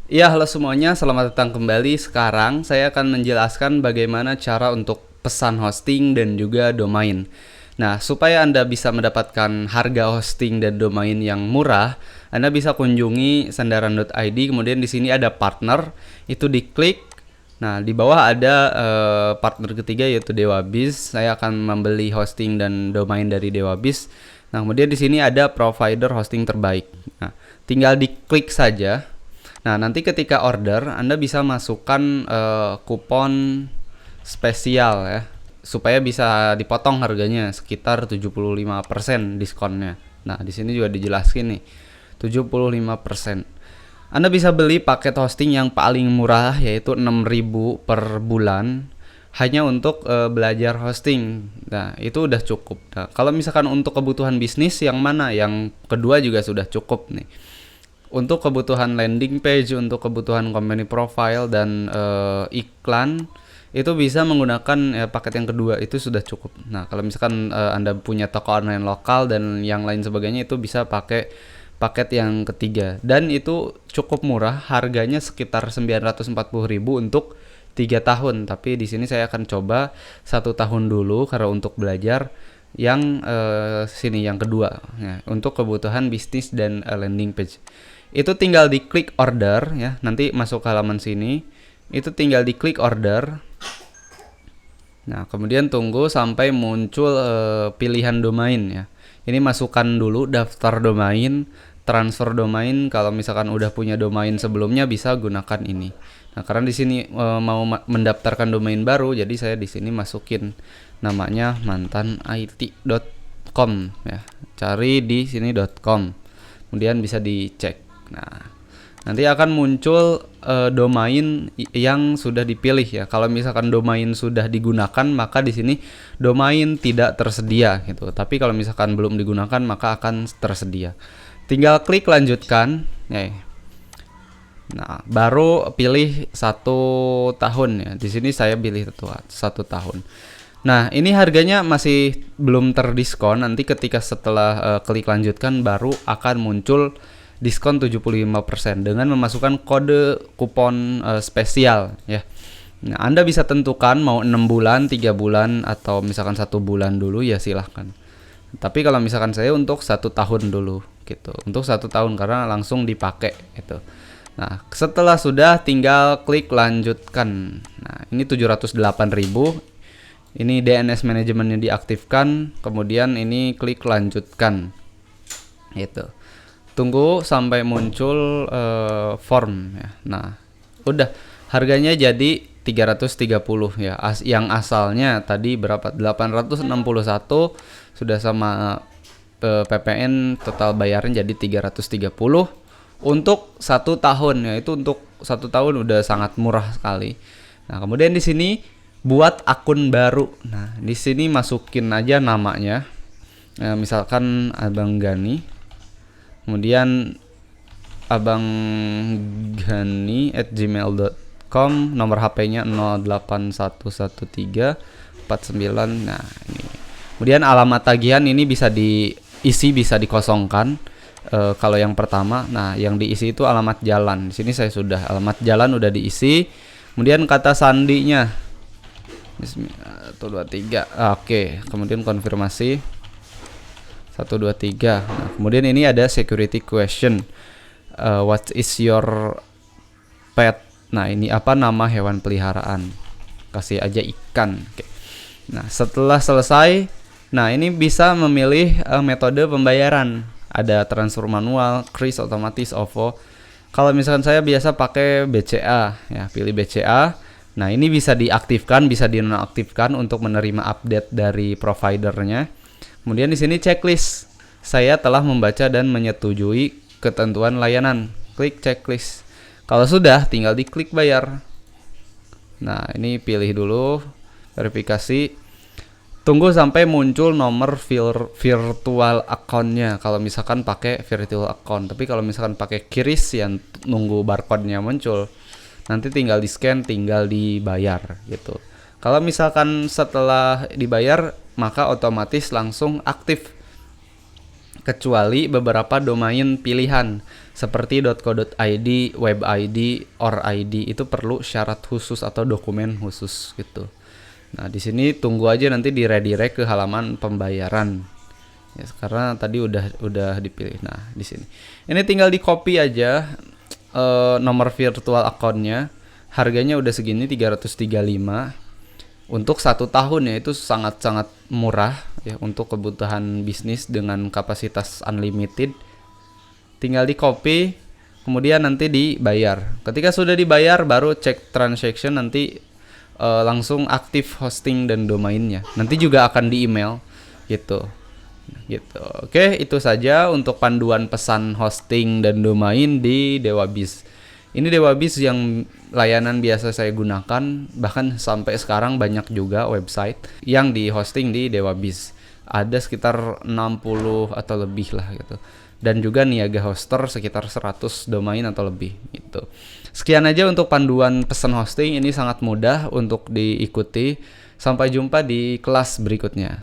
Iya, halo semuanya, selamat datang kembali. Sekarang saya akan menjelaskan bagaimana cara untuk pesan hosting dan juga domain. Nah, supaya Anda bisa mendapatkan harga hosting dan domain yang murah, Anda bisa kunjungi sendaran.id, kemudian di sini ada partner, itu diklik. Nah, di bawah ada partner ketiga yaitu DewaBiz. Saya akan membeli hosting dan domain dari DewaBiz. Nah, kemudian di sini ada provider hosting terbaik. Nah, tinggal diklik saja. Nah, nanti ketika order, Anda bisa masukkan kupon spesial ya, supaya bisa dipotong harganya sekitar 75% diskonnya. Nah, di sini juga dijelasin nih, 75%. Anda bisa beli paket hosting yang paling murah yaitu 6.000 per bulan hanya untuk belajar hosting. Nah, itu udah cukup. Nah, kalau misalkan untuk kebutuhan bisnis yang mana? Yang kedua juga sudah cukup nih. Untuk kebutuhan landing page, untuk kebutuhan company profile dan iklan itu bisa menggunakan paket yang kedua, itu sudah cukup. Nah, kalau misalkan Anda punya toko online lokal dan yang lain sebagainya, itu bisa pakai paket yang ketiga dan itu cukup murah, harganya sekitar 940.000 untuk 3 tahun. Tapi di sini saya akan coba 1 tahun dulu karena untuk belajar yang sini yang kedua ya, untuk kebutuhan bisnis dan landing page. Itu tinggal diklik order ya, nanti masuk ke halaman sini, itu tinggal diklik order. Nah, kemudian tunggu sampai muncul pilihan domain ya. Ini masukkan dulu daftar domain, transfer domain. Kalau misalkan udah punya domain sebelumnya bisa gunakan ini. Nah, karena di sini mau mendaftarkan domain baru, jadi saya di sini masukin namanya mantanit.com ya. Cari di sini .com. Kemudian bisa dicek. Nah, nanti akan muncul domain yang sudah dipilih ya. Kalau misalkan domain sudah digunakan, maka di sini domain tidak tersedia gitu. Tapi kalau misalkan belum digunakan, maka akan tersedia. Tinggal klik lanjutkan. Ya. Nah, baru pilih 1 tahun ya. Di sini saya pilih 1 tahun. Nah, ini harganya masih belum terdiskon. Nanti ketika setelah klik lanjutkan baru akan muncul diskon 75% dengan memasukkan kode kupon spesial ya. Nah, Anda bisa tentukan mau 6 bulan, 3 bulan atau misalkan 1 bulan dulu ya silahkan. Tapi kalau misalkan saya untuk 1 tahun dulu gitu. Untuk 1 tahun karena langsung dipakai gitu. Nah, setelah sudah tinggal klik lanjutkan. Nah, ini 708.000. Ini DNS manajemennya diaktifkan, kemudian ini klik lanjutkan. Gitu. Tunggu sampai muncul form ya. Nah, udah harganya jadi 330 ya. Yang asalnya tadi berapa? 861 sudah sama PPN total bayarnya jadi 330 untuk 1 tahun ya. Itu untuk 1 tahun udah sangat murah sekali. Nah, kemudian di sini buat akun baru. Nah, di sini masukin aja namanya. Misalkan Abang Gani. Kemudian Abang Gani@gmail.com, nomor HP-nya 0811349. Nah, ini. Kemudian alamat tagihan ini bisa diisi, bisa dikosongkan. Kalau yang pertama, nah yang diisi itu alamat jalan. Di sini saya sudah alamat jalan udah diisi. Kemudian kata sandinya 123. Oke, kemudian konfirmasi 123. Nah, kemudian ini ada security question. What is your pet? Nah, ini apa nama hewan peliharaan? Kasih aja ikan. Oke. Nah, setelah selesai, nah ini bisa memilih metode pembayaran. Ada transfer manual, kris otomatis, OVO. Kalau misalkan saya biasa pakai BCA, ya pilih BCA. Nah, ini bisa diaktifkan, bisa dinonaktifkan untuk menerima update dari providernya. Kemudian di sini checklist. Saya telah membaca dan menyetujui ketentuan layanan. Klik checklist. Kalau sudah, tinggal diklik bayar. Nah, ini pilih dulu verifikasi. Tunggu sampai muncul nomor virtual account-nya. Kalau misalkan pakai virtual account, tapi kalau misalkan pakai QRIS yang nunggu barcode-nya muncul, nanti tinggal di scan, tinggal dibayar gitu. Kalau misalkan setelah dibayar, maka otomatis langsung aktif kecuali beberapa domain pilihan seperti .co.id, web.id, or.id itu perlu syarat khusus atau dokumen khusus gitu. Nah, di sini tunggu aja nanti di redirect ke halaman pembayaran. Ya, karena tadi udah dipilih. Nah, di sini. Ini tinggal di copy aja nomor virtual account-nya. Harganya udah segini 335. Untuk 1 tahun ya, itu sangat-sangat murah ya untuk kebutuhan bisnis dengan kapasitas unlimited. Tinggal di copy, kemudian nanti dibayar. Ketika sudah dibayar baru cek transaction, nanti langsung aktif hosting dan domainnya. Nanti juga akan di email gitu. Oke, itu saja untuk panduan pesan hosting dan domain di DewaBiz. Ini DewaBiz yang layanan biasa saya gunakan, bahkan sampai sekarang banyak juga website yang di hosting di DewaBiz. Ada sekitar 60 atau lebih lah gitu. Dan juga Niaga Hoster sekitar 100 domain atau lebih gitu. Sekian aja untuk panduan pesan hosting, ini sangat mudah untuk diikuti. Sampai jumpa di kelas berikutnya.